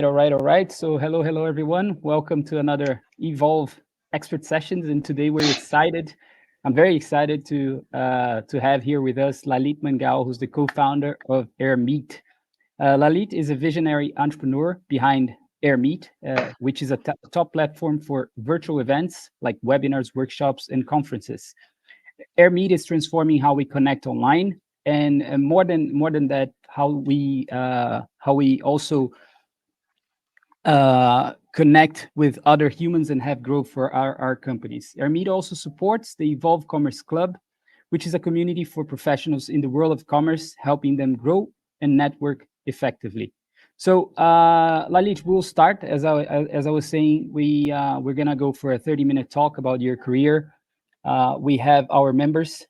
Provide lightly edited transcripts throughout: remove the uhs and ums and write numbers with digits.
All right. So, hello, everyone. Welcome to another Evolve Expert Sessions, and today we're excited. I'm very excited to have here with us Lalit Mungal, who's the co-founder of Airmeet. Lalit is a visionary entrepreneur behind Airmeet, which is a top platform for virtual events like webinars, workshops, and conferences. Airmeet is transforming how we connect online, and more than that, how we also connect with other humans and have growth for our companies. Airmeet also supports the Evolve Commerce Club, which is a community for professionals in the world of commerce, helping them grow and network effectively. So, Lalit, we'll start. As I was saying, we're gonna go for a 30-minute talk about your career. We have our members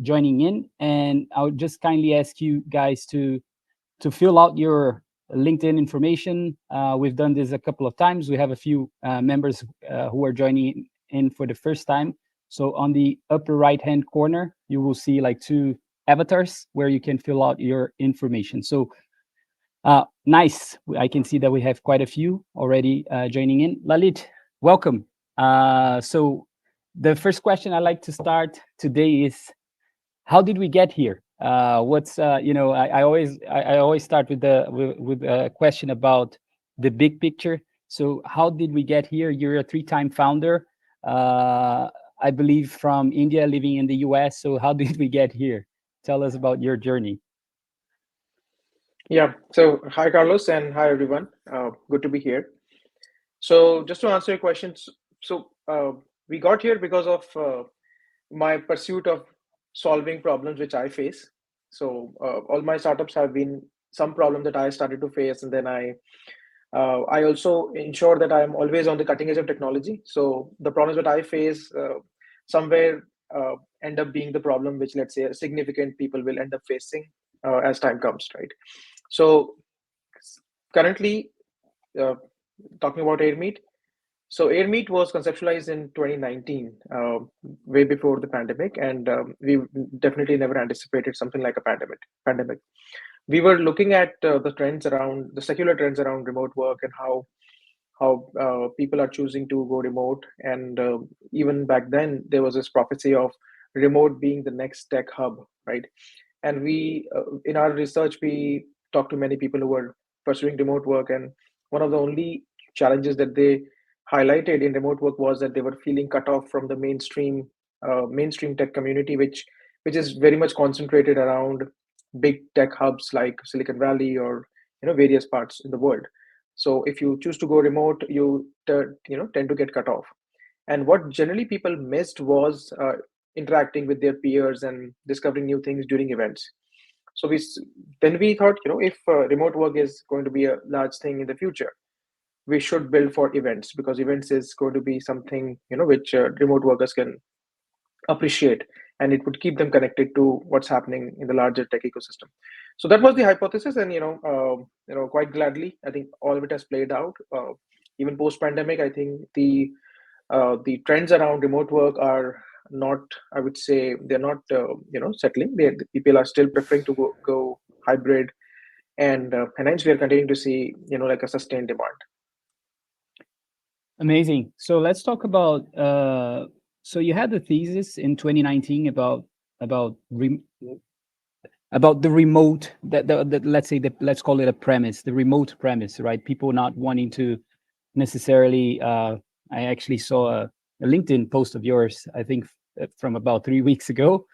joining in, and I would just kindly ask you guys to fill out your LinkedIn information. We've done this a couple of times. We have a few members who are joining in for the first time. So on the upper right-hand corner, you will see like two avatars where you can fill out your information. So nice. I can see that we have quite a few already joining in. Lalit, welcome. So the first question I like to start today is, how did we get here? What's I always start with with a question about the big picture. So how did we get here? You're a three-time founder, I believe, from India, living in the US. So how did we get here? Tell us about your journey. Yeah. So, hi, Carlos, and hi, everyone. Good to be here. So, just to answer your questions, we got here because of my pursuit of solving problems which I face. All my startups have been some problem that I started to face, and then I also ensure that I'm always on the cutting edge of technology. So, the problems that I face somewhere end up being the problem which, let's say, significant people will end up facing as time comes, right? So currently, uh, talking about Airmeet. So Airmeet was conceptualized in 2019, way before the pandemic, and we definitely never anticipated something like a Pandemic. We were looking at the trends around the secular trends around remote work and how people are choosing to go remote. And even back then, there was this prophecy of remote being the next tech hub, right? And in our research, we talked to many people who were pursuing remote work, and one of the only challenges that they highlighted in remote work was that they were feeling cut off from the mainstream tech community, which is very much concentrated around big tech hubs like Silicon Valley or various parts in the world. So if you choose to go remote, tend to get cut off. And what generally people missed was interacting with their peers and discovering new things during events. So then we thought, if remote work is going to be a large thing in the future, we should build for events, because events is going to be something which remote workers can appreciate, and it would keep them connected to what's happening in the larger tech ecosystem. So that was the hypothesis, and quite gladly, I think all of it has played out. Even post pandemic, I think the trends around remote work are not, I would say, they're not settling. The people are still preferring to go hybrid, and hence we are continuing to see like a sustained demand. Amazing. So let's talk about. So you had the thesis in 2019 about rem- about the remote that let's say let's call it a premise, the remote premise, right? People not wanting to necessarily. I actually saw a LinkedIn post of yours, I think from about 3 weeks ago.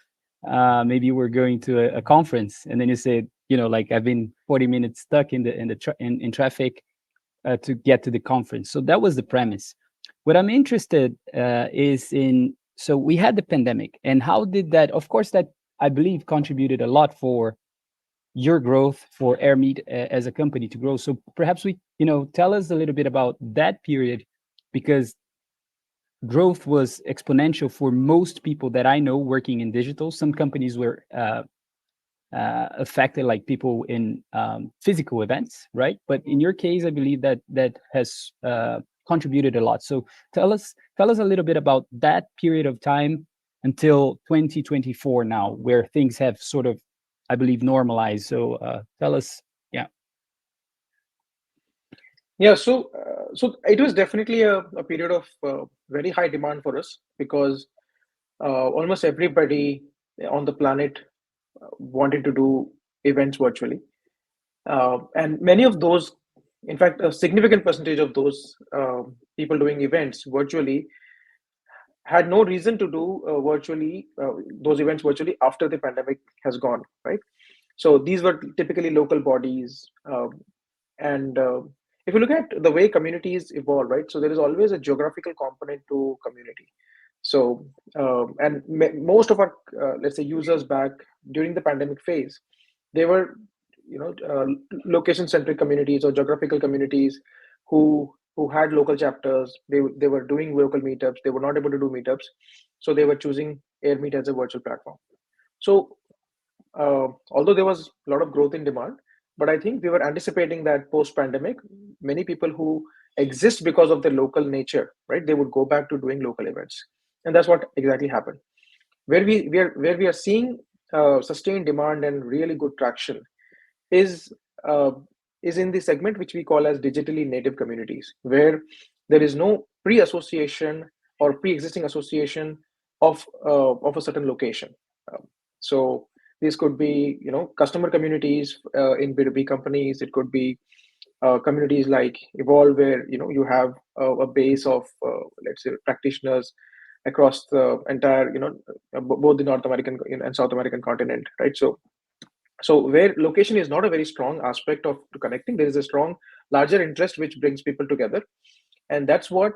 Maybe you were going to a conference, and then you said, like, I've been 40 minutes stuck in traffic to get to the conference. So that was the premise. What I'm interested is in. So we had the pandemic, and how did that? Of course, that I believe contributed a lot for your growth, for Airmeet as a company to grow. So perhaps tell us a little bit about that period, because growth was exponential for most people that I know working in digital. Some companies were affected, like people in physical events, right? But in your case, I believe that has contributed a lot. So tell us a little bit about that period of time until 2024 now, where things have sort of, I believe, normalized. So tell us, yeah. Yeah, so it was definitely a period of very high demand for us because almost everybody on the planet wanted to do events virtually. And many of those, in fact, a significant percentage of those people doing events virtually had no reason to do virtually those events virtually after the pandemic has gone, right? So these were typically local bodies, and if you look at the way communities evolve, right? So there is always a geographical component to community. So and most of our let's say users back during the pandemic phase, they were location centric communities or geographical communities who had local chapters. They were doing local meetups. They were not able to do meetups, so they were choosing Airmeet as a virtual platform. So although there was a lot of growth in demand, but I think we were anticipating that post pandemic, many people who exist because of their local nature, right, they would go back to doing local events, and that's what exactly happened. Where we are seeing sustained demand and really good traction is uh, is in the segment which we call as digitally native communities, where there is no pre-association or pre-existing association of a certain location. Um, so these could be customer communities in B2B companies. It could be communities like Evolve, where you have a base of let's say practitioners across the entire both the North American and South American continent, right? So where location is not a very strong aspect of to connecting, there is a strong larger interest which brings people together, and that's what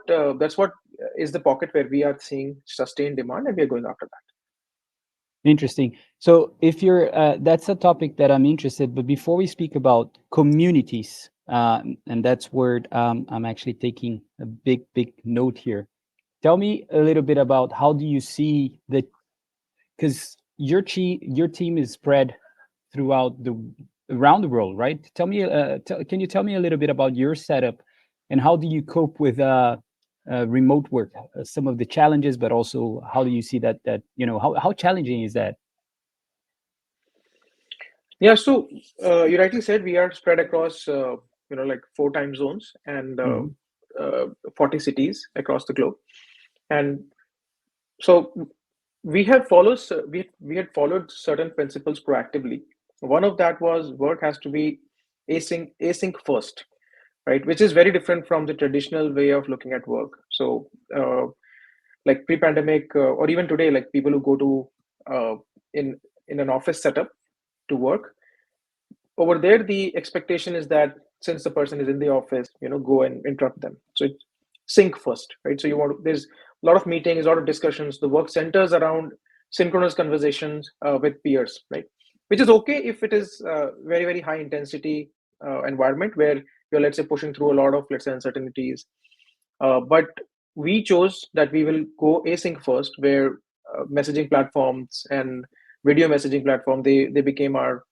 is the pocket where we are seeing sustained demand, and we are going after that. Interesting. So if you're, that's a topic that I'm interested. But before we speak about communities, and that's where I'm actually taking a big note here. Tell me a little bit about how do you see the, because your team is spread throughout the around the world, right? Tell me, can you tell me a little bit about your setup and how do you cope with remote work? Some of the challenges, but also how do you see that how challenging is that? Yeah, so you rightly said we are spread across like four time zones and Mhm. 40 cities across the globe, and so we had followed certain principles proactively. One of that was work has to be async first, right? Which is very different from the traditional way of looking at work. So like pre-pandemic or even today, like people who go to uh, in an office setup to work, over there the expectation is that since the person is in the office, go and interrupt them. So it's sync first, right? So there's a lot of meetings, a lot of discussions. The work centers around synchronous conversations with peers, right? Which is okay if it is very very high intensity environment where you're, let's say, pushing through a lot of, let's say, uncertainties. But we chose that we will go async first, where messaging platforms and video messaging platform, they became our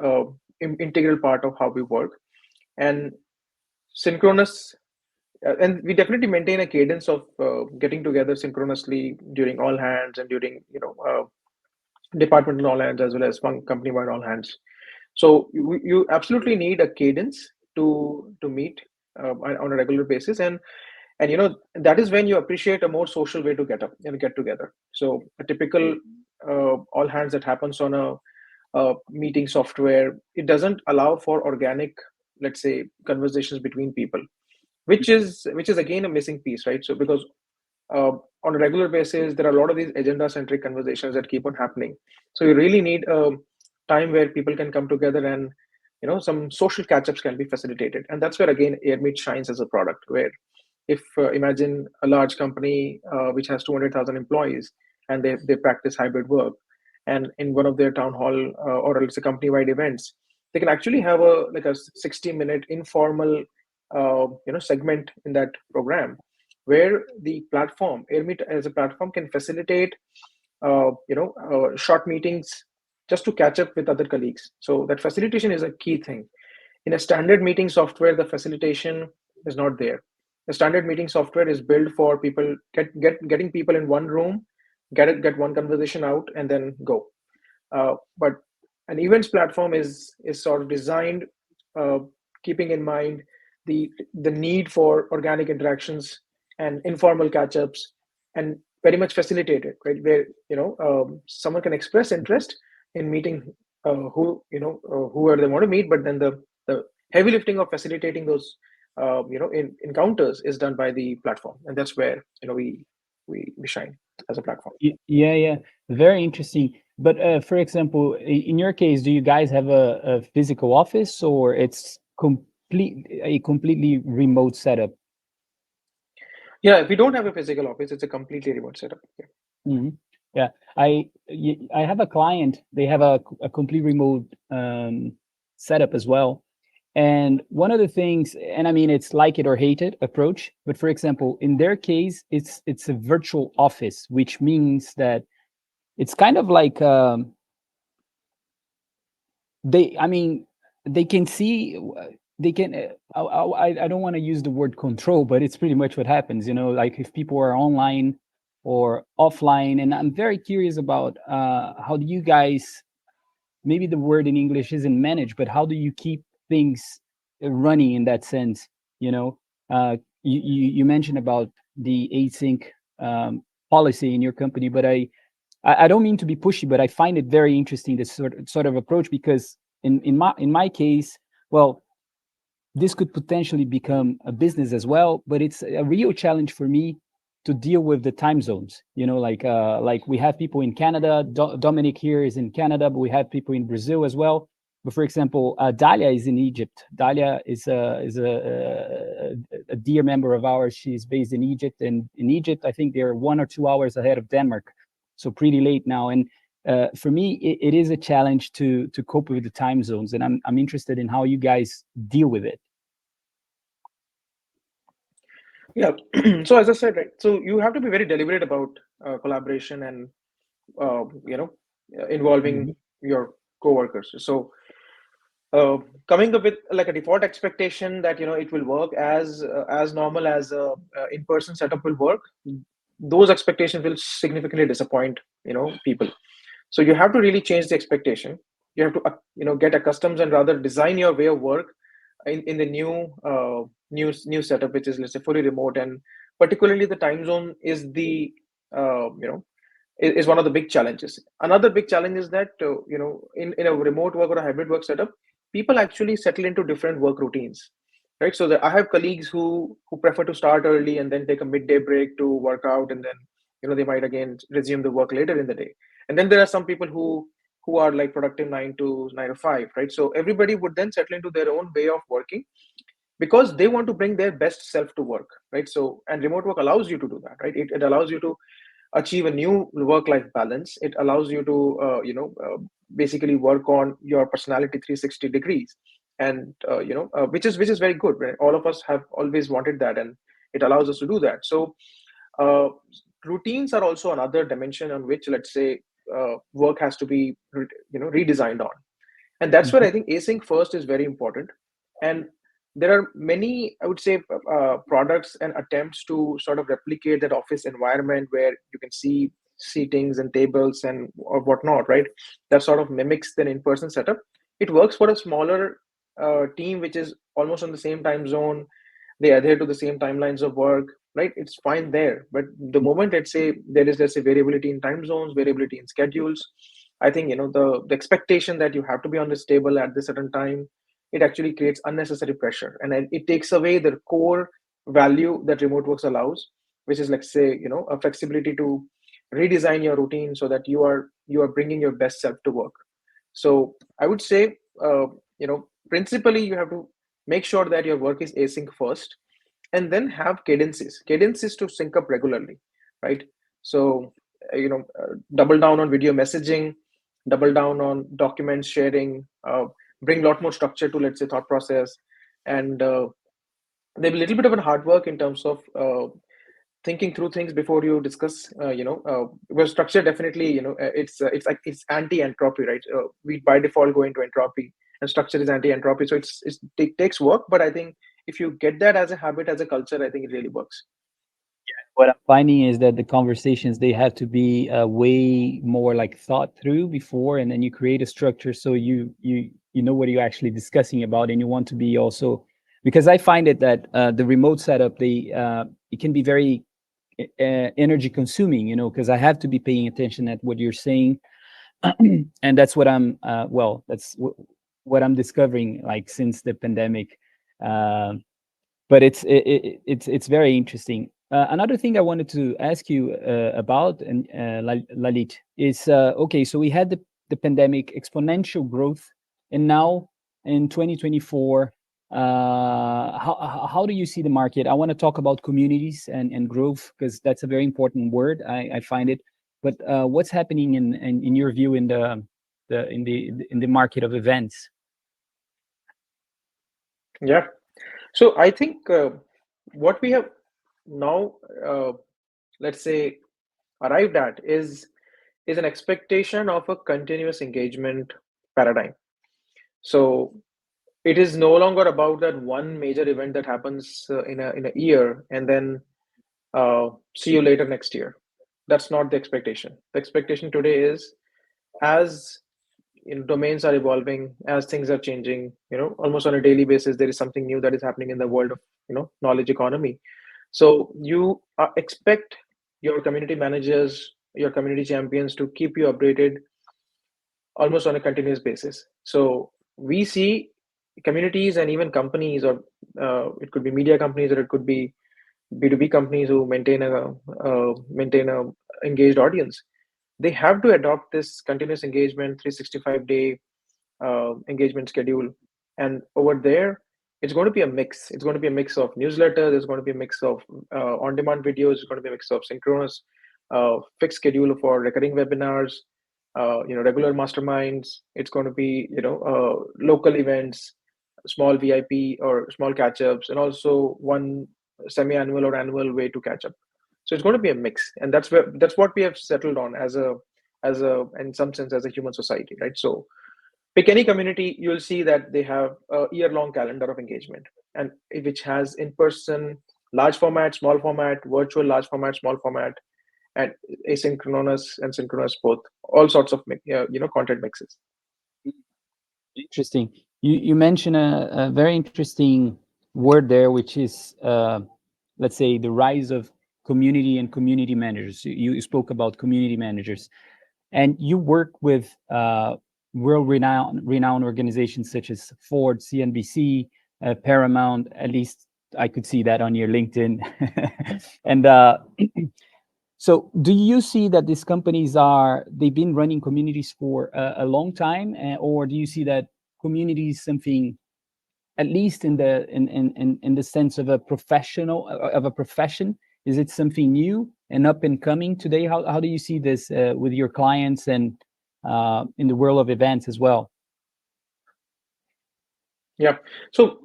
uh, integral part of how we work. And synchronous, and we definitely maintain a cadence of getting together synchronously during all hands and during departmental all hands as well as company wide all hands. So you absolutely need a cadence to meet on a regular basis, and that is when you appreciate a more social way to get up and get together. So a typical all hands that happens on a meeting software, it doesn't allow for organic, let's say, conversations between people, which is again a missing piece, right? So because uh, on a regular basis there are a lot of these agenda centric conversations that keep on happening, so you really need a time where people can come together and some social catch-ups can be facilitated, and that's where again Airmeet shines as a product. Where if imagine a large company which has 200,000 employees, and they practice hybrid work, and in one of their town hall or let's say company wide events, they can actually have a like a 60-minute informal segment in that program, where the platform Airmeet as a platform can facilitate short meetings just to catch up with other colleagues. So that facilitation is a key thing. In a standard meeting software, the facilitation is not there. The standard meeting software is built for people getting people in one room, get one conversation out, and then go. But an events platform is sort of designed, uh, keeping in mind the need for organic interactions and informal catch-ups, and very much facilitated, right? Where someone can express interest in meeting whoever they want to meet, but then the heavy lifting of facilitating those encounters is done by the platform, and that's where we shine as a platform. Yeah, yeah, very interesting. But for example, in your case, do you guys have a physical office, or it's a completely remote setup? Yeah, we don't have a physical office. It's a completely remote setup. Yeah. Hmm. Yeah, I have a client. They have a complete remote setup as well. And one of the things, and I mean, it's like it or hate it approach. But for example, in their case, it's a virtual office, which means that it's kind of like I mean, they can see, they can. I don't want to use the word control, but it's pretty much what happens. Like if people are online or offline, and I'm very curious about how do you guys, maybe the word in English isn't manage, but how do you keep things running in that sense? You know, you mentioned about the async policy in your company, but I don't mean to be pushy, but I find it very interesting, this sort of approach, because in my case, well, this could potentially become a business as well, but it's a real challenge for me to deal with the time zones. Like we have people in Canada. Dominic here is in Canada, but we have people in Brazil as well. But for example, Dalia is in Egypt. Dalia is a dear member of ours. She's based in Egypt, and in Egypt, I think they're 1 or 2 hours ahead of Denmark, so pretty late now. And for me, it is a challenge to cope with the time zones, and I'm interested in how you guys deal with it. Yeah. So as I said, right, so you have to be very deliberate about collaboration and uh, you know involving Mhm. your coworkers. So uh, coming up with like a default expectation that it will work as normal as a in-person setup will work, those expectations will significantly disappoint people. So you have to really change the expectation. You have to get accustomed and rather design your way of work in the new setup, which is, let's say, fully remote. And particularly the time zone is the is one of the big challenges. Another big challenge is that in a remote work or a hybrid work setup, people actually settle into different work routines, right? So I have colleagues who prefer to start early and then take a midday break to work out, and then they might again resume the work later in the day. And then there are some people who are like productive 9 to 5, right? So everybody would then settle into their own way of working because they want to bring their best self to work, right? So, and remote work allows you to do that, right? It allows you to achieve a new work-life balance. It allows you to basically work on your personality 360 degrees, and which is very good, right? All of us have always wanted that, and it allows us to do that. So uh, routines are also another dimension on which, let's say, work has to be redesigned on. And that's where Mhm. I think async first is very important. And there are many, I would say, products and attempts to sort of replicate that office environment where you can see seatings and tables and or whatnot, right? That sort of mimics the in-person setup. It works for a smaller team which is almost on the same time zone. They adhere to the same timelines of work, right? It's fine there. But the moment, let's say, there is, let's say, variability in time zones, variability in schedules, I think the expectation that you have to be on this table at this certain time, it actually creates unnecessary pressure, and then it takes away the core value that remote works allows, which is, like, say, a flexibility to redesign your routine so that you are bringing your best self to work. So I would say, principally, you have to make sure that your work is async first, and then have cadences to sync up regularly, right? So double down on video messaging, double down on document sharing, bring a lot more structure to, let's say, thought process. And there'll be a little bit of a hard work in terms of thinking through things before you discuss, well, structure definitely, it's like it's anti-entropy, right? We by default go into entropy, and structure is anti-entropy. So it takes work, but I think if you get that as a habit, as a culture, I think it really works. What I'm finding is that the conversations, they have to be way more like thought through before, and then you create a structure so you know what you're actually discussing about, and you want to be also because I find it that the remote setup, it can be very energy consuming, you know, because I have to be paying attention at what you're saying. And that's what what I'm discovering, like, since the pandemic. Um but it's very interesting. Another thing I wanted to ask you about, and Lalit, is okay. So we had the pandemic, exponential growth, and now in 2024, how do you see the market? I want to talk about communities and growth, because that's a very important word. I find it. But what's happening in your view in the market of events? Yeah. So I think what we have now, uh, let's say, arrived at is an expectation of a continuous engagement paradigm. So it is no longer about that one major event that happens in a year and then see you later next year. That's not the expectation. The expectation today is, as domains are evolving, as things are changing, almost on a daily basis, there is something new that is happening in the world of knowledge economy. So you expect your community managers, your community champions to keep you updated almost on a continuous basis. So we see communities and even companies, or it could be media companies, or it could be B2B companies who maintain a engaged audience. They have to adopt this continuous engagement 365-day engagement schedule. And over there, it's going to be a mix. It's going to be a mix of newsletters. It's going to be a mix of on-demand videos. It's going to be a mix of synchronous, fixed schedule for recurring webinars, regular masterminds. It's going to be, local events, small VIP or small catch-ups, and also one semi-annual or annual way to catch up. So it's going to be a mix, and that's what we have settled on as a in some sense as a human society, right? So pick any community, you'll see that they have a year-long calendar of engagement, and which has in-person, large format, small format, virtual, large format, small format, and asynchronous and synchronous both, all sorts of content mixes. Interesting. You mentioned a very interesting word there, which is, let's say, the rise of community and community managers. You spoke about community managers, and you work with world renowned organizations such as Ford, CNBC, Paramount. At least I could see that on your LinkedIn. And so, do you see that these companies they've been running communities for a long time, or do you see that community is something, at least in the sense of a profession, is it something new and up and coming today? How do you see this with your clients and in the world of events as well? Yeah. So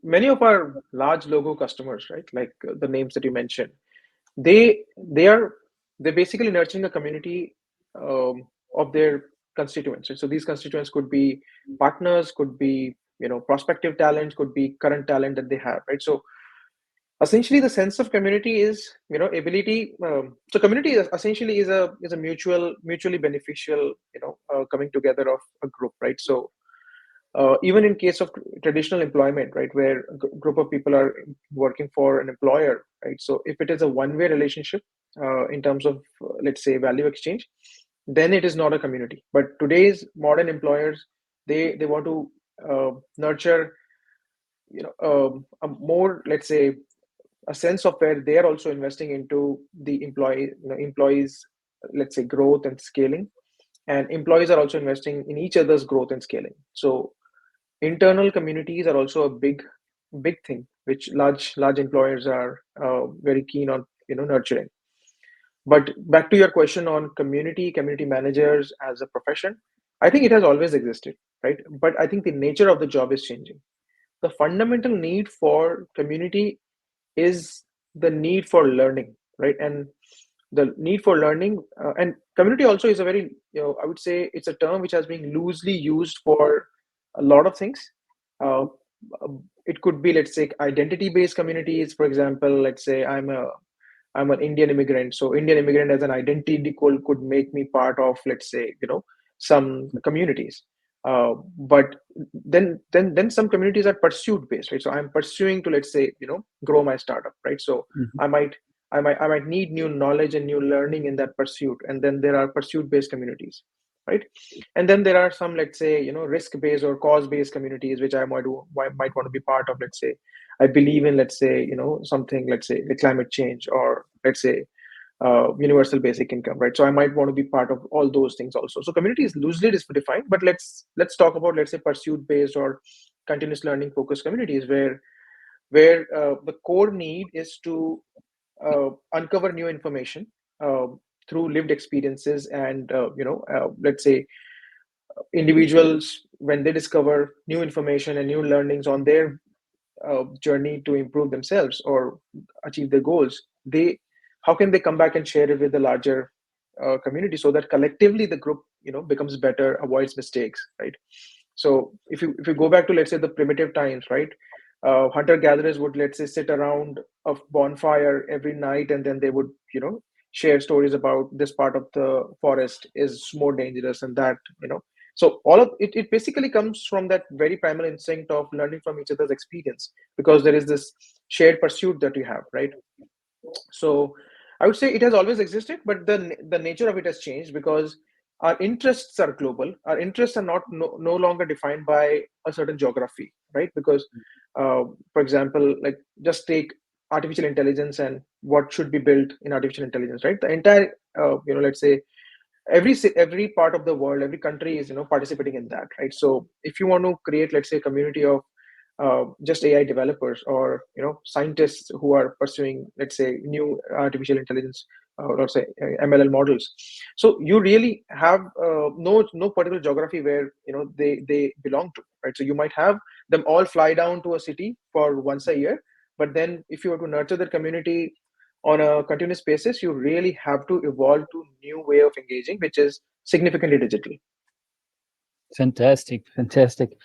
many of our large logo customers, right, like the names that you mentioned, they are they're basically nurturing a community of their constituents. So these constituents could be partners, could be prospective talent, could be current talent that they have, right? So essentially the sense of community is ability. So community essentially is a mutually beneficial coming together of a group, right? So even in case of traditional employment, right, where a group of people are working for an employer, right? So if it is a one-way relationship in terms of, let's say, value exchange, then it is not a community. But today's modern employers, they want to nurture, a more, let's say, a sense of where they are also investing into the employees, let's say, growth and scaling, and employees are also investing in each other's growth and scaling. So internal communities are also a big thing which large employers are very keen on nurturing. But back to your question on community managers as a profession, I think it has always existed, right? But I think the nature of the job is changing. The fundamental need for community is the need for learning, right? And the need for learning, and community also is a very, I would say it's a term which has been loosely used for a lot of things. uh, it could be, let's say, identity based communities. For example, let's say I'm an Indian immigrant, so Indian immigrant as an identity could make me part of, let's say, some communities. But then some communities are pursuit based, right? So I'm pursuing to, let's say, grow my startup, right? So Mhm. I might I might need new knowledge and new learning in that pursuit, and then there are pursuit based communities, right? And then there are some, let's say, risk based or cause based communities which might want to be part of. Let's say I believe in, let's say, something, let's say the climate change, or let's say universal basic income, right? So I might want to be part of all those things also. So community is loosely defined, but let's talk about, let's say, pursuit based or continuous learning focused communities where the core need is to uncover new information uh, through lived experiences, and let's say individuals, when they discover new information and new learnings on their journey to improve themselves or achieve their goals, they how can they come back and share it with the larger community, so that collectively the group becomes better, avoids mistakes, right? So if you go back to, let's say, the primitive times, right? Hunter gatherers would, let's say, sit around a bonfire every night, and then they would share stories about this part of the forest is more dangerous, and that so all of it, it basically comes from that very primal instinct of learning from each other's experience, because there is this shared pursuit that you have, right? So I would say it has always existed, but the nature of it has changed because our interests are global. Our interests are not no longer defined by a certain geography, right? Because, for example, like, just take artificial intelligence and what should be built in artificial intelligence, right? The entire, let's say, every part of the world, every country is participating in that, right? So if you want to create, let's say, a community of just AI developers, or scientists who are pursuing, let's say, new artificial intelligence, or say MLL models, so you really have no particular geography where they belong to, right? So you might have them all fly down to a city for once a year, but then if you were to nurture that community on a continuous basis, you really have to evolve to new way of engaging, which is significantly digital. Fantastic, fantastic.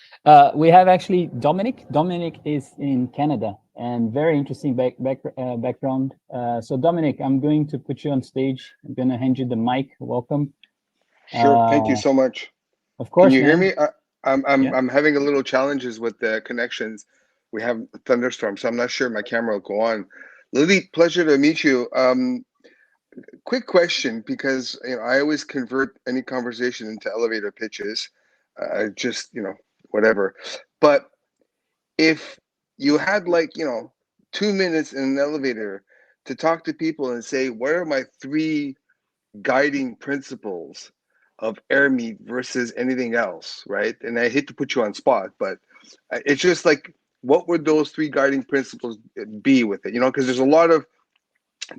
We have actually Dominic. Dominic is in Canada, and very interesting background. So Dominic, I'm going to put you on stage. I'm going to hand you the mic. Welcome. Sure. Thank you Uh, so much. of Can course, you hear man. me? I'm I'm Yeah. I'm having a little challenges with the connections. We have a thunderstorm, so I'm not sure my camera will go on. Lily, pleasure to meet you. Quick question, because I always convert any conversation into elevator pitches. Just whatever. But if you had, like, 2 minutes in an elevator to talk to people and say, what are my three guiding principles of Airmeet versus anything else, right? And I hate to put you on spot, but it's just like, what would those three guiding principles be with it? Because there's a lot of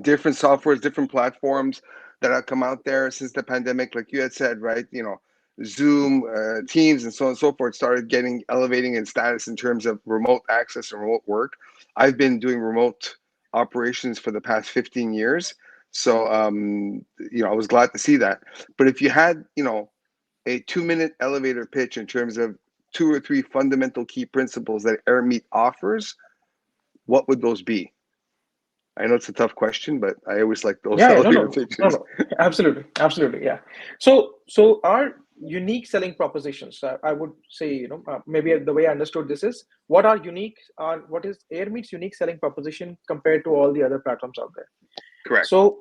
different softwares, different platforms that have come out there since the pandemic, like you had said, right? Zoom, Teams, and so on and so forth started getting elevating in status in terms of remote access and remote work. I've been doing remote operations for the past 15 years. So, I was glad to see that. But if you had, a 2 minute elevator pitch in terms of two or three fundamental key principles that Airmeet offers, what would those be? I know it's a tough question, but I always like those Yeah, no, elevator no, no, pitches. no, absolutely, absolutely, yeah. So our unique selling propositions, I would say, maybe the way I understood this is, what is Airmeet's unique selling proposition compared to all the other platforms out there. Correct. So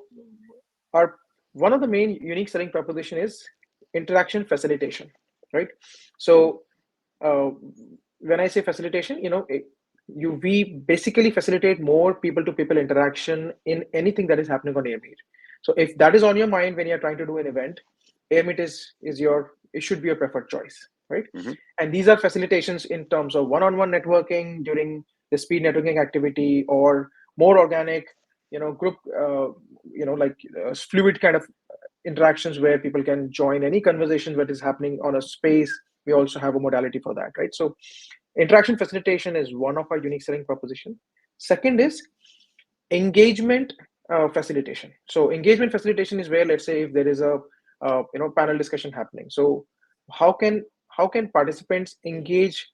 our one of the main unique selling proposition is interaction facilitation, right? So uh, when I say facilitation, we basically facilitate more people to people interaction in anything that is happening on Airmeet. So if that is on your mind when you're trying to do an event, Airmeet it should be your preferred choice, right? Hmm. And these are facilitations in terms of one-on-one networking during the speed networking activity, or more organic, group, like fluid kind of interactions where people can join any conversation that is happening on a space. We also have a modality for that, right? So interaction facilitation is one of our unique selling proposition. Second is engagement facilitation. So engagement facilitation is where, let's say, if there is a panel discussion happening, so how can participants engage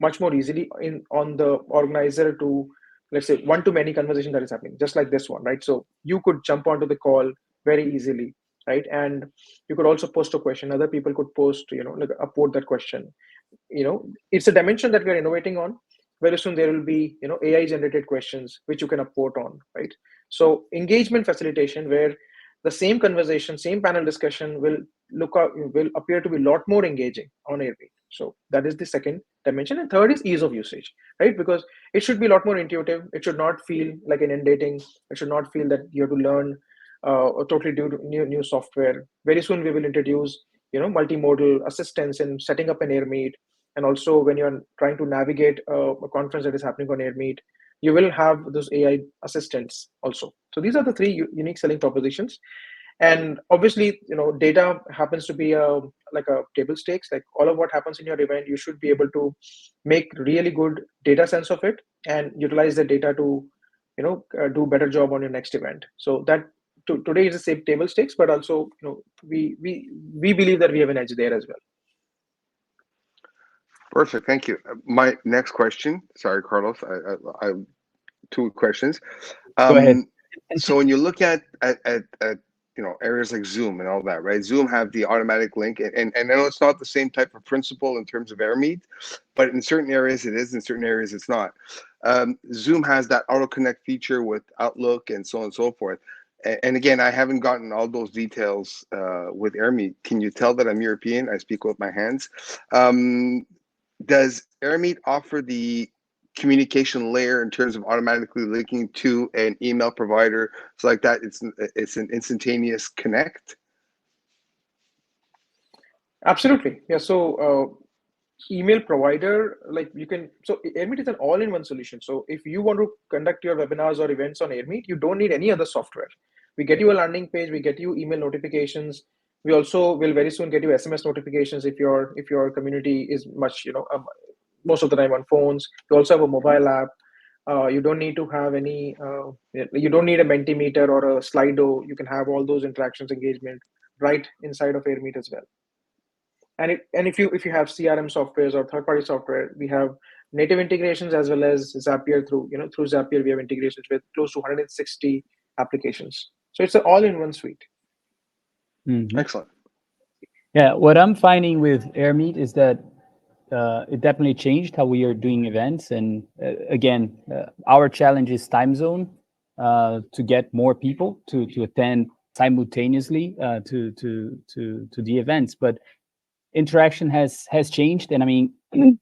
much more easily in on the organizer to, let's say, one to many conversation that is happening, just like this one, right? So you could jump onto the call very easily, right? And you could also post a question. Other people could post, like upvote that question. It's a dimension that we are innovating on. Very soon there will be, AI generated questions which you can upvote on, right? So engagement facilitation, where the same conversation, same panel discussion will appear to be a lot more engaging on Airmeet. So that is the second dimension. And third is ease of usage, right? Because it should be a lot more intuitive. It should not feel like an inundating. It should not feel that you have to learn a totally new software. Very soon we will introduce, multimodal assistance in setting up an Airmeet. And also when you're trying to navigate a conference that is happening on Airmeet, you will have those AI assistants also. So these are the three unique selling propositions. And obviously, data happens to be like a table stakes. Like all of what happens in your event, you should be able to make really good data sense of it and utilize the data to, do better job on your next event. So that today is the same table stakes, but also, we believe that we have an edge there as well. Perfect. Thank you. My next question. Sorry, Carlos. I two questions. Go ahead. So when you look at areas like Zoom and all that, right? Zoom have the automatic link, and I know it's not the same type of principle in terms of Airmeet, but in certain areas it is, in certain areas it's not. Zoom has that auto connect feature with Outlook and so on and so forth. And again, I haven't gotten all those details with Airmeet. Can you tell that I'm European? I speak with my hands. Does Airmeet offer the communication layer in terms of automatically linking to an email provider, so like that it's an instantaneous connect? Absolutely. Yeah. So email provider, like you can, so Airmeet is an all-in-one solution. So if you want to conduct your webinars or events on Airmeet, you don't need any other software. We get you a landing page, we get you email notifications. We also will very soon get you SMS notifications if your community is much, most of the time on phones. You also have a mobile app. You don't need to have any. You don't need a Mentimeter or a Slido. You can have all those interactions, engagement right inside of Airmeet as well. And if you have CRM softwares or third-party software, we have native integrations as well as Zapier. Through Zapier we have integrations with close to 160 applications. So it's an all-in-one suite. Mhm. Excellent. Yeah, what I'm finding with Airmeet is that it definitely changed how we are doing events. And again, our challenge is time zone to get more people to attend simultaneously to the events. But interaction has changed, and I mean,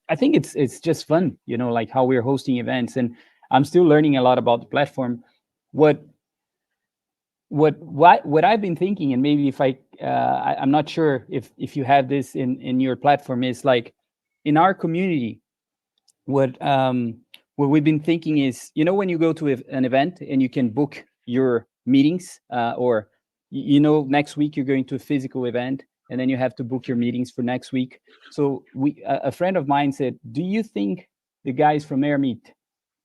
I think it's just fun, like how we're hosting events, and I'm still learning a lot about the platform. What what I've been thinking, and maybe if I'm not sure if you have this in your platform, is like in our community, what we've been thinking is, when you go to an event and you can book your meetings, or next week you're going to a physical event, and then you have to book your meetings for next week. So a friend of mine said, do you think the guys from Airmeet,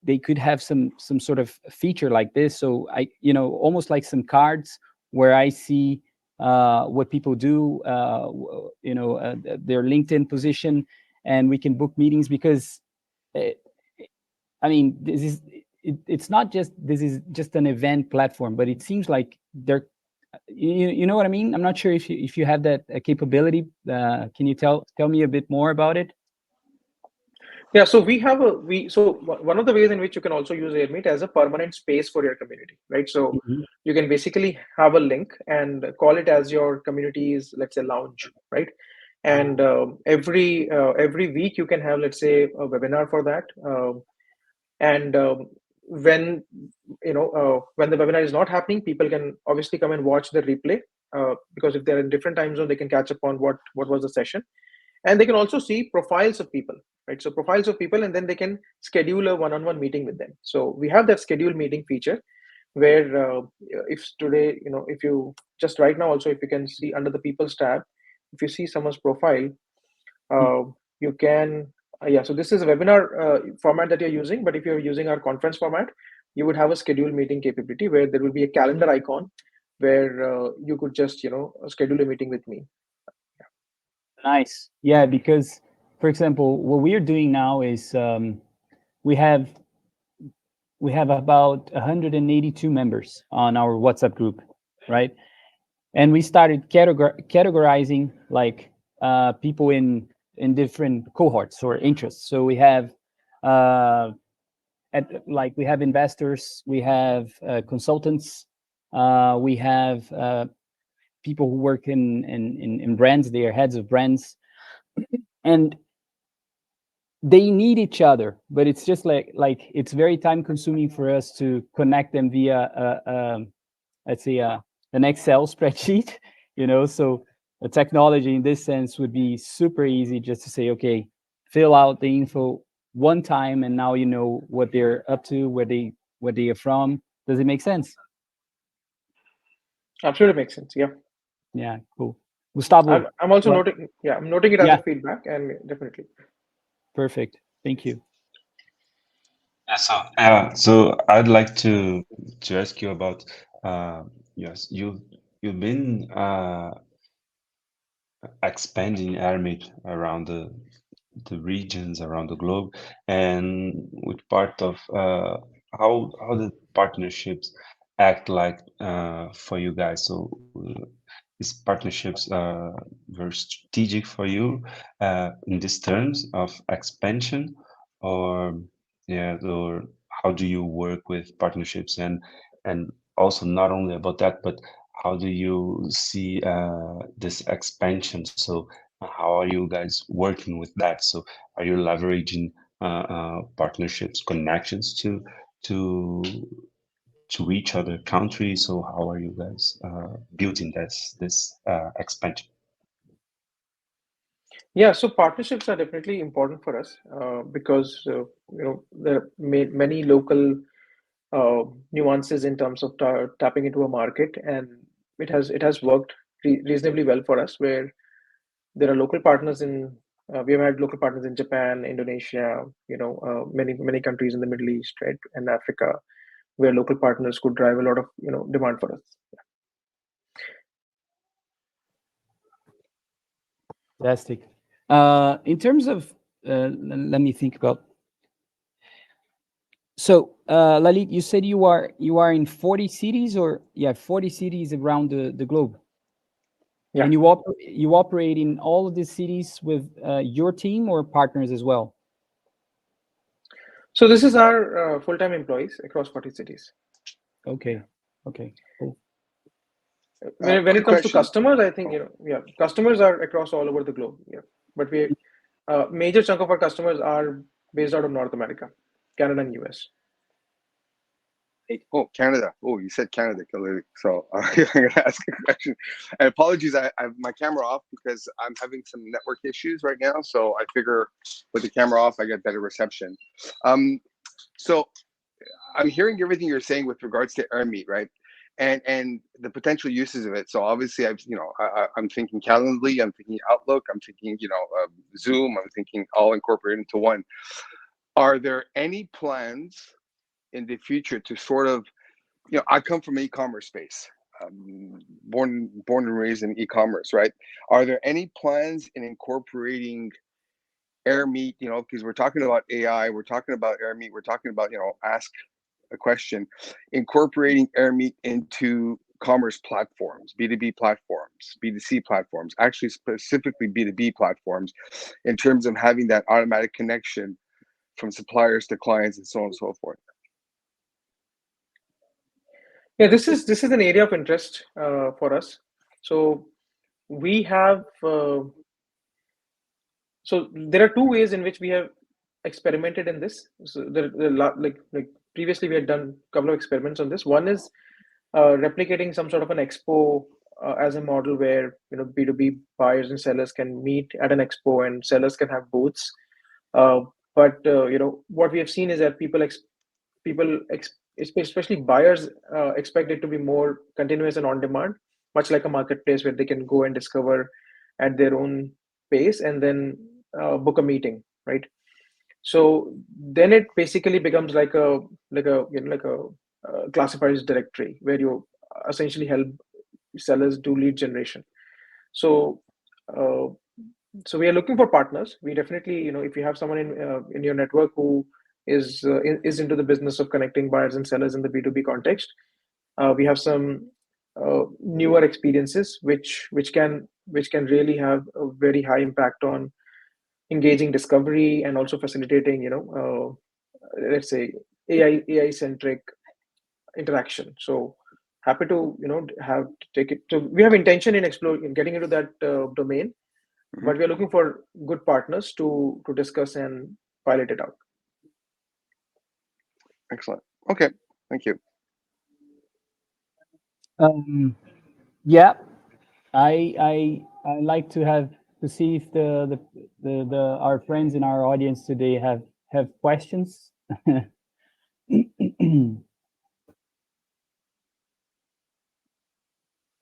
they could have some sort of feature like this? So almost like some cards where I see what people do, their LinkedIn position, and we can book meetings. Because I mean, it's not just, this is just an event platform, but it seems like they're, you know what I mean? I'm not sure if you have that capability. Can you tell me a bit more about it? Yeah, so one of the ways in which you can also use Airmeet as a permanent space for your community, right? So Mhm. you can basically have a link and call it as your community's, let's say, lounge, right? And every week you can have, let's say, a webinar for that. And when when the webinar is not happening, people can obviously come and watch the replay, because if they're in different time zone, they can catch up on what was the session. And they can also see profiles of people, right? So profiles of people, and then they can schedule a one-on-one meeting with them. So we have that schedule meeting feature where if today, if you just right now also, if you can see under the people's tab, if you see someone's profile, uh, you can yeah, so this is a webinar format that you're using, but if you're using our conference format, you would have a schedule meeting capability where there will be a calendar icon where you could just schedule a meeting with me. Nice. Yeah, because for example, what we are doing now is, we have about 182 members on our WhatsApp group, right? and we started categorizing like people in different cohorts or interests. So we have we have investors, we have consultants, we have people who work in brands. They are heads of brands, and they need each other. But it's just like it's very time consuming for us to connect them via let's say an Excel spreadsheet, So the technology in this sense would be super easy, just to say, okay, fill out the info one time, and now you know what they're up to, where they are from. Does it make sense? Absolutely makes sense. Yeah. Yeah, cool. Gustavo, I'm also what? noting. Yeah, I'm noting it as Yeah, a feedback, and definitely. perfect. Thank you. Yeah, so I'd like to ask you about yes, you've been expanding Airmeet around the regions around the globe, and which part of how the partnerships act like for you guys. So these partnerships very strategic for you in these terms of expansion, or yeah, or how do you work with partnerships, and also not only about that, but how do you see this expansion? So how are you guys working with that? So are you leveraging partnerships, connections to to reach other countries? So how are you guys building this expansion? Yeah, so partnerships are definitely important for us because there are many local nuances in terms of tapping into a market, and it has worked reasonably well for us. Where there are local partners in we have had local partners in Japan, Indonesia, many countries in the Middle East, right, and Africa, where local partners could drive a lot of demand for us. Fantastic. In terms of, let me think about. So, Lalit, you said you are in 40 cities, or 40 cities around the globe, Yeah. and you operate in all of these cities with your team or partners as well. So this is our full-time employees across 40 cities. Okay, okay, cool. When it Quick comes to question. customers, I think customers are across all over the globe. Yeah, but we major chunk of our customers are based out of North America, Canada, and US. Oh, Canada. Oh, you said Canada, clearly. So I'm going to ask a question. And apologies, I have my camera off because I'm having some network issues right now. So I figure with the camera off, I get better reception. So I'm hearing everything you're saying with regards to Airmeet, right? And the potential uses of it. So obviously, I'm thinking Calendly, I'm thinking Outlook, I'm thinking Zoom, I'm thinking all incorporated into one. Are there any plans in the future to sort of, I come from e-commerce space, born and raised in e-commerce, right? Are there any plans in incorporating Airmeet, because we're talking about AI, we're talking about Airmeet, we're talking about, ask a question, incorporating Airmeet into commerce platforms, B2B platforms, B2C platforms, actually specifically B2B platforms, in terms of having that automatic connection from suppliers to clients and so on and so forth. Yeah, this is an area of interest for us. So we have so there are two ways in which we have experimented in this. So like previously we had done a couple of experiments on this. One is replicating some sort of an expo as a model where B2B buyers and sellers can meet at an expo and sellers can have booths. But what we have seen is that especially buyers, expect it to be more continuous and on demand, much like a marketplace where they can go and discover at their own pace and then book a meeting, right? So then it basically becomes like a classifieds directory where you essentially help sellers do lead generation. So uh, so we are looking for partners. We definitely, if you have someone in your network who is into the business of connecting buyers and sellers in the B2B context, we have some newer experiences, which can really have a very high impact on engaging discovery and also facilitating, let's say AI centric interaction. So happy to have to take it. So we have intention in exploring, in getting into that domain, Mhm. but we are looking for good partners to discuss and pilot it out. Excellent. Okay, thank you. Yeah, I like to have to see if the our friends in our audience today have questions.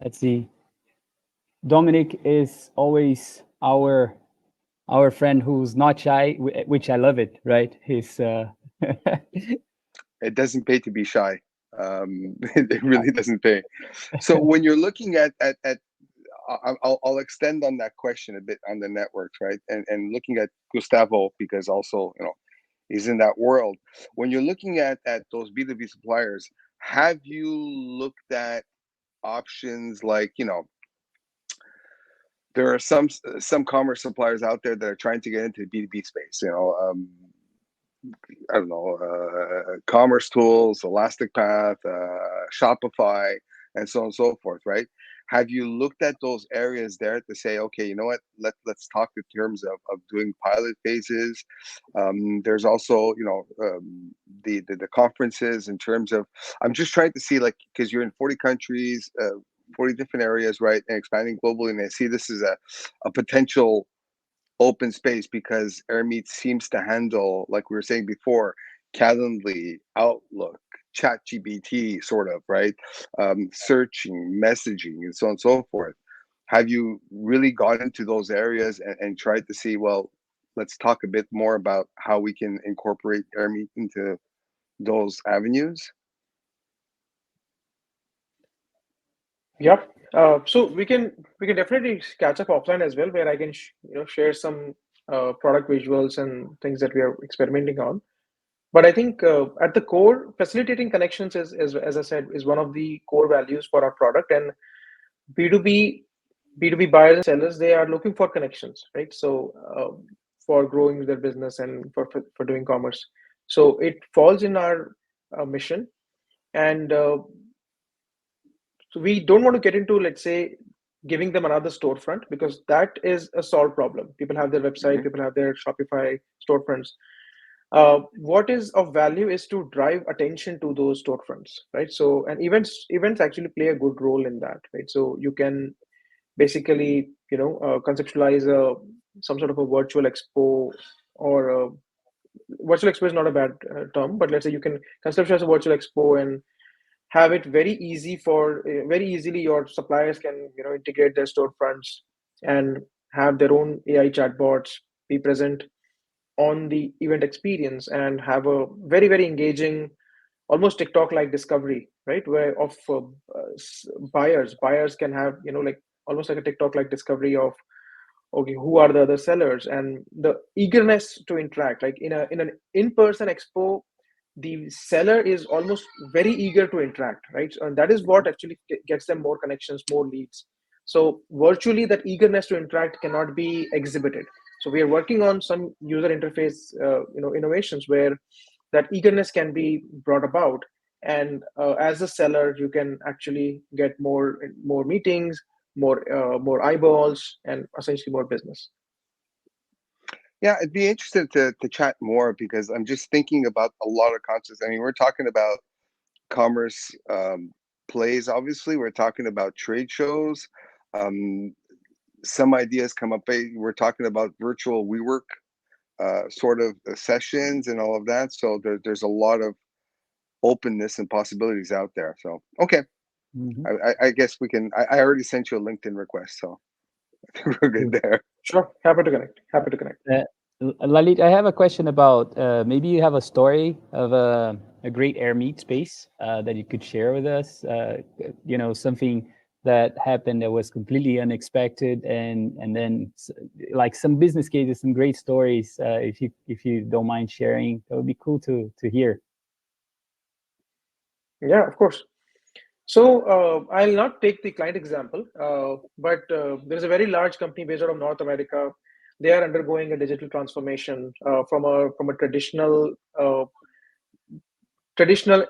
Let's see. Dominic is always our friend who's not shy, which I love it. Right? He's It doesn't pay to be shy. It really doesn't pay. So when you're looking at I'll extend on that question a bit on the networks, right? And looking at Gustavo, because also, he's in that world. When you're looking at those B2B suppliers, have you looked at options like, there are some commerce suppliers out there that are trying to get into the B2B space, I don't know, commerce tools, Elastic Path, Shopify, and so on and so forth, right? Have you looked at those areas there to say, okay, you know what, let's talk in terms of doing pilot phases? There's also, the conferences in terms of, I'm just trying to see, like, because you're in 40 countries, 40 different areas, right, and expanding globally, and I see this as a potential open space because Airmeet seems to handle, like we were saying before, Calendly, Outlook, ChatGPT, sort of, right? Searching, messaging, and so on and so forth. Have you really gone into those areas and tried to see, well, let's talk a bit more about how we can incorporate Airmeet into those avenues? Yep. So we can definitely catch up offline as well, where I can share some product visuals and things that we are experimenting on. But I think at the core, facilitating connections is, as I said, is one of the core values for our product. And B2B B2B buyers and sellers, they are looking for connections, right? So for growing their business and for doing commerce. So it falls in our mission, and so we don't want to get into, let's say, giving them another storefront, because that is a solved problem. People have their website, Hmm. people have their Shopify storefronts. What is of value is to drive attention to those storefronts, right? So, and events actually play a good role in that, right? So you can basically, conceptualize some sort of a virtual expo, or virtual expo is not a bad term, but let's say you can conceptualize a virtual expo and have it very easy for very easily your suppliers can integrate their storefronts and have their own AI chatbots be present on the event experience, and have a very very engaging, almost TikTok like discovery, right? Where of buyers can have, like almost like a TikTok like discovery of, okay, who are the other sellers, and the eagerness to interact. Like in an in-person expo, the seller is almost very eager to interact, right? And that is what actually gets them more connections, more leads. So virtually, that eagerness to interact cannot be exhibited. So we are working on some user interface innovations where that eagerness can be brought about, and as a seller you can actually get more meetings, more eyeballs, and essentially more business. Yeah, I'd be interested to chat more because I'm just thinking about a lot of concepts. I mean, we're talking about commerce plays, obviously. We're talking about trade shows. Um, some ideas come up. We're talking about virtual WeWork sort of sessions and all of that. So there's a lot of openness and possibilities out there. So, okay. Mhm. I guess we can. I already sent you a LinkedIn request, so we're good there. Sure, happy to connect. Lalit, I have a question about maybe you have a story of a great air meet space that you could share with us. Something that happened that was completely unexpected, and then like some business cases, some great stories. If you don't mind sharing, that would be cool to hear. Yeah, of course. I'll not take the client example, but there is a very large company based out of North America. They are undergoing a digital transformation from a traditional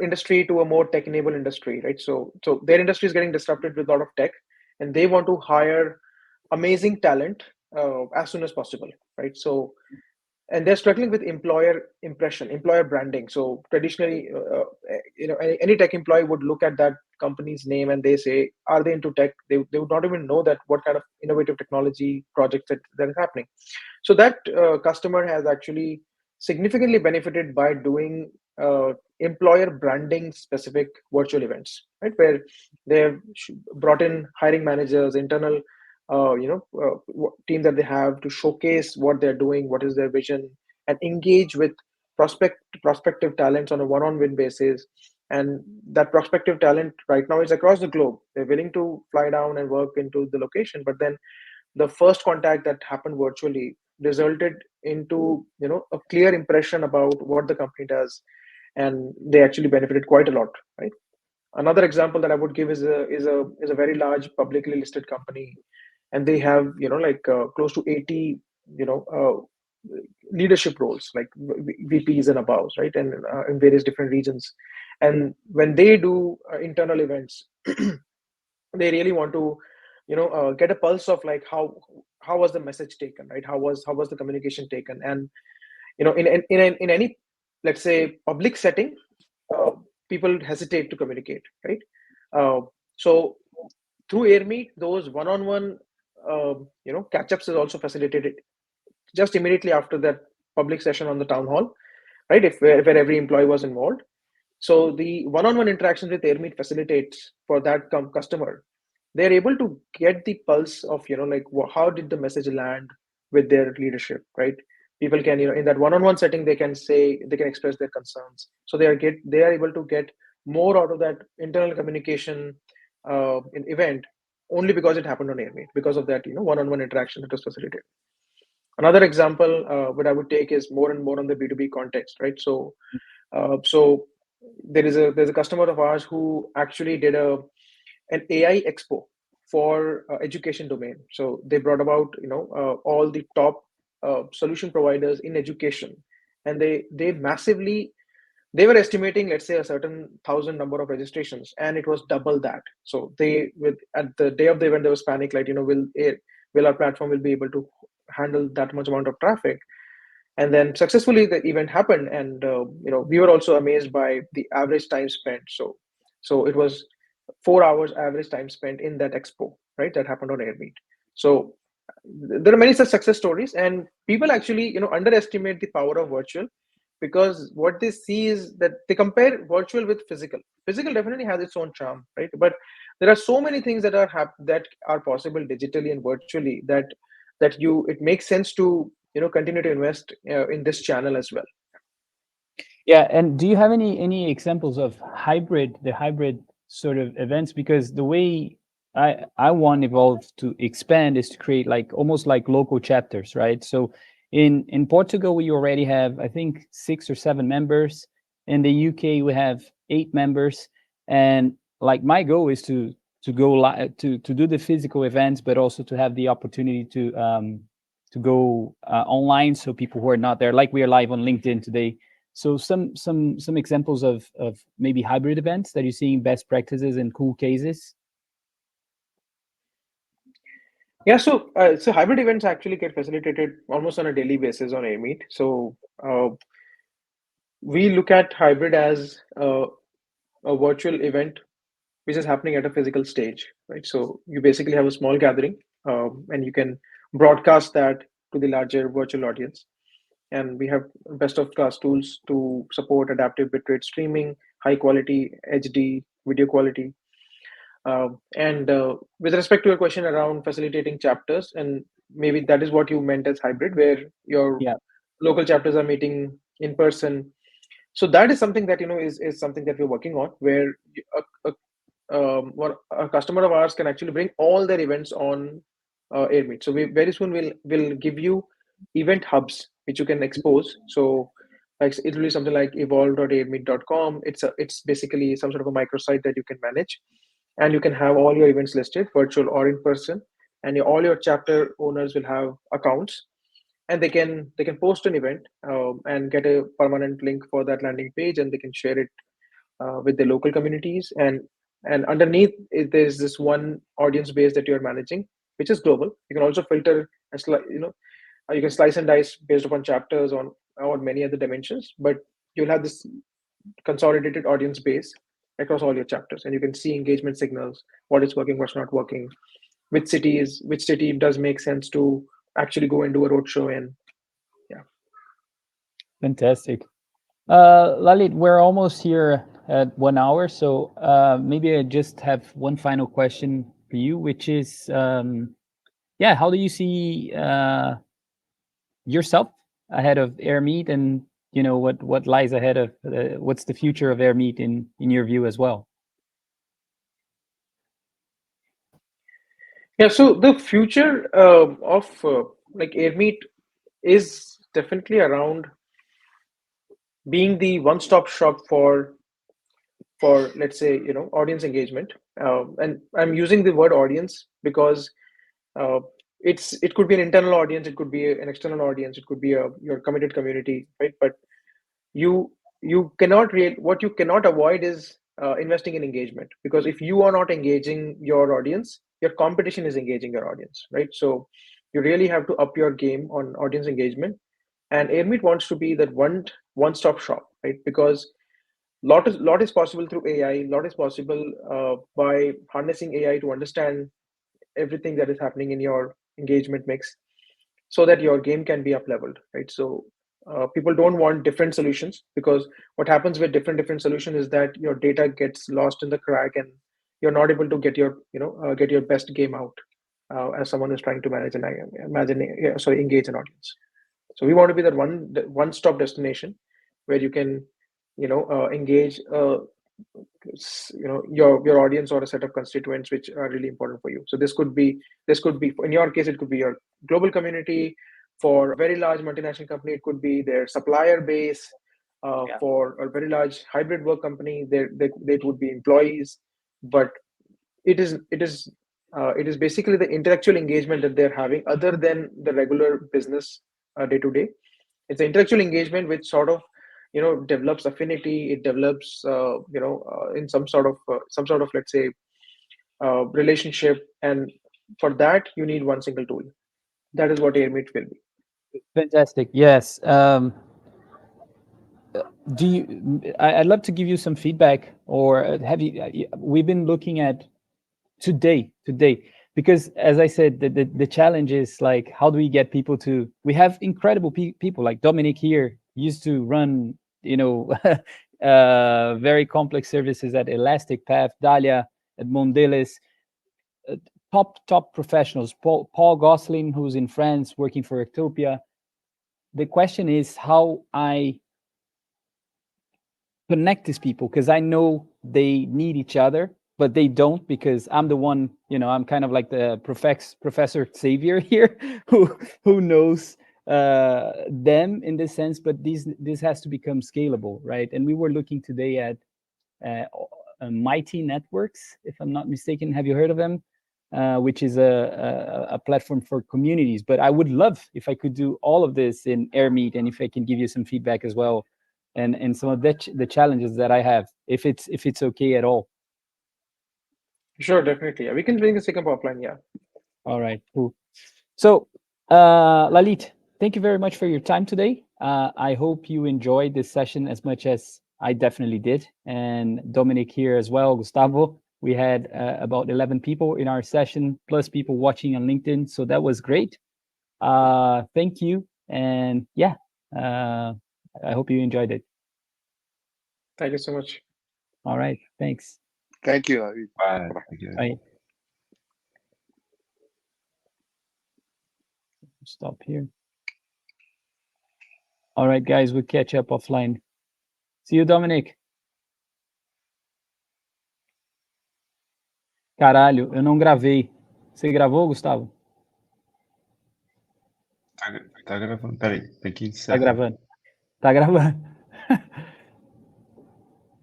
industry to a more tech-enabled industry, right? So their industry is getting disrupted with a lot of tech, and they want to hire amazing talent as soon as possible, right? And they're struggling with employer impression, employer branding. So traditionally, any tech employee would look at that company's name and they say, are they into tech? They would not even know that what kind of innovative technology projects that is happening. So that customer has actually significantly benefited by doing employer branding specific virtual events, right? Where they have brought in hiring managers, internal team that they have to showcase what they're doing, what is their vision, and engage with prospective talents on a one-on-one basis. And that prospective talent right now is across the globe. They're willing to fly down and work into the location, but then the first contact that happened virtually resulted into a clear impression about what the company does, and they actually benefited quite a lot, right? Another example that I would give is a very large publicly listed company, and they have close to 80 leadership roles like VPs and above, right? And in various different regions. And when they do internal events, they really want to get a pulse of like how was the message taken, right? How was the communication taken? And in any, let's say, public setting, uh, people hesitate to communicate, right? So through Airmeet, those one-on-one catch-ups is also facilitated just immediately after that public session on the town hall, right? If where every employee was involved. So the one-on-one interactions with Airmeet facilitates for that customer. They're able to get the pulse of how did the message land with their leadership, right? People can in that one-on-one setting they can express their concerns. So they are able to get more out of that internal communication event only because it happened on Airmeet, because of that one-on-one interaction that was facilitated. Another example what I would take is more and more on the B2B context, right? So there's a customer of ours who actually did an AI expo for education domain. So they brought about all the top solution providers in education, and they were estimating, let's say, a certain thousand number of registrations, and it was double that. So at the day of the event there was panic, like will our platform will be able to handle that much amount of traffic? And then successfully the event happened, and we were also amazed by the average time spent. So it was 4 hours average time spent in that expo, right? That happened on Airmeet. So there are many such success stories, and people actually underestimate the power of virtual, because what they see is that they compare virtual with physical definitely has its own charm, right? But there are so many things that are possible digitally and virtually that it makes sense to continue to invest in this channel as well. Yeah, and do you have any examples of the hybrid sort of events? Because the way I want Evolve to expand is to create like almost like local chapters, right? So in Portugal we already have, I think, 6 or 7 members. In the UK we have 8 members, and like my goal is to go live, to do the physical events, but also to have the opportunity to go online, so people who are not there, like we are live on LinkedIn today. So some examples of maybe hybrid events that you're seeing, best practices and cool cases. Yeah, so hybrid events actually get facilitated almost on a daily basis on Airmeet. So we look at hybrid as a virtual event which is happening at a physical stage, right? So you basically have a small gathering, and you can broadcast that to the larger virtual audience. And we have best of class tools to support adaptive bitrate streaming, high quality HD video quality. And with respect to your question around facilitating chapters, and maybe that is what you meant as hybrid, where your Yeah. local chapters are meeting in person. So that is something that is something that we're working on, where a customer of ours can actually bring all their events on Airmeet. So we very soon will give you event hubs which you can expose. So like it will be something like evolve.airmeet.com. It's basically some sort of a microsite that you can manage, and you can have all your events listed, virtual or in person, and all your chapter owners will have accounts, and they can post an event and get a permanent link for that landing page, and they can share it with the local communities. And underneath there's this one audience base that you're managing, which is global. You can also filter and you can slice and dice based upon chapters on or many other dimensions, but you'll have this consolidated audience base across all your chapters, and you can see engagement signals, what is working, what's not working, which city does make sense to actually go and do a roadshow in. Yeah. Fantastic. Lalit, we're almost here at 1 hour, so maybe I just have one final question for you, which is, how do you see yourself ahead of Airmeet, and what lies ahead of what's the future of Airmeet in your view as well? Yeah, so the future of like Airmeet is definitely around being the one-stop shop for let's say audience engagement. And I'm using the word audience because uh, it could be an internal audience, it could be an external audience, it could be your committed community, right? But you cannot what you cannot avoid is investing in engagement, because if you are not engaging your audience, your competition is engaging your audience, right? So you really have to up your game on audience engagement, and Airmeet wants to be that one-stop shop, right? Because lot is possible through AI. Lot is possible by harnessing AI to understand everything that is happening in your engagement mix, so that your game can be up leveled, right? So people don't want different solutions, because what happens with different solutions is that your data gets lost in the crack, and you're not able to get your get your best game out as someone who's trying to engage an audience. So we want to be that one-stop destination where you can engage your audience or a set of constituents which are really important for you. So this could be in your case, it could be your global community. For a very large multinational company, it could be their supplier base. Yeah. For a very large hybrid work company, they would be employees. But it is basically the intellectual engagement that they're having other than the regular business day to day. It's the intellectual engagement which sort of develops affinity. It develops in some sort of let's say relationship, and for that you need one single tool. That is what Airmeet will be. Fantastic. Yes. Do you? I'd love to give you some feedback, or have you? We've been looking at today, because as I said, the challenge is like, how do we get people to? We have incredible people like Dominic here, used to run, very complex services at Elastic Path, Dalia at Mondelez, uh, top professionals. Paul Gosselin, who's in France working for Ectopia. The question is how I connect these people, because I know they need each other, but they don't, because I'm the one, I'm kind of like the professor savior here, who knows them in this sense. But this has to become scalable, right? And we were looking today at Mighty Networks, if I'm not mistaken. Have you heard of them? Which is a platform for communities. But I would love if I could do all of this in Airmeet, and if I can give you some feedback as well, and some of the challenges that I have, if it's okay at all. Sure, definitely. Yeah, we can bring the second offline. Yeah. All right, cool. So, Lalit, thank you very much for your time today. I hope you enjoyed this session as much as I definitely did, and Dominic here as well, Gustavo. We had about 11 people in our session, plus people watching on LinkedIn, so that was great. Thank you, and I hope you enjoyed it. Thank you so much. All right, thanks. Thank you. Bye. Thank you. Bye. Stop here. All right, guys, we'll catch up offline. See you, Dominic. Caralho, eu não gravei. Você gravou, Gustavo? Tá gravando. Peraí, tem que Tá encerrar. gravando. Tá gravando.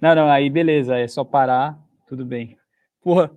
Não, aí beleza, é só parar, tudo bem. Porra.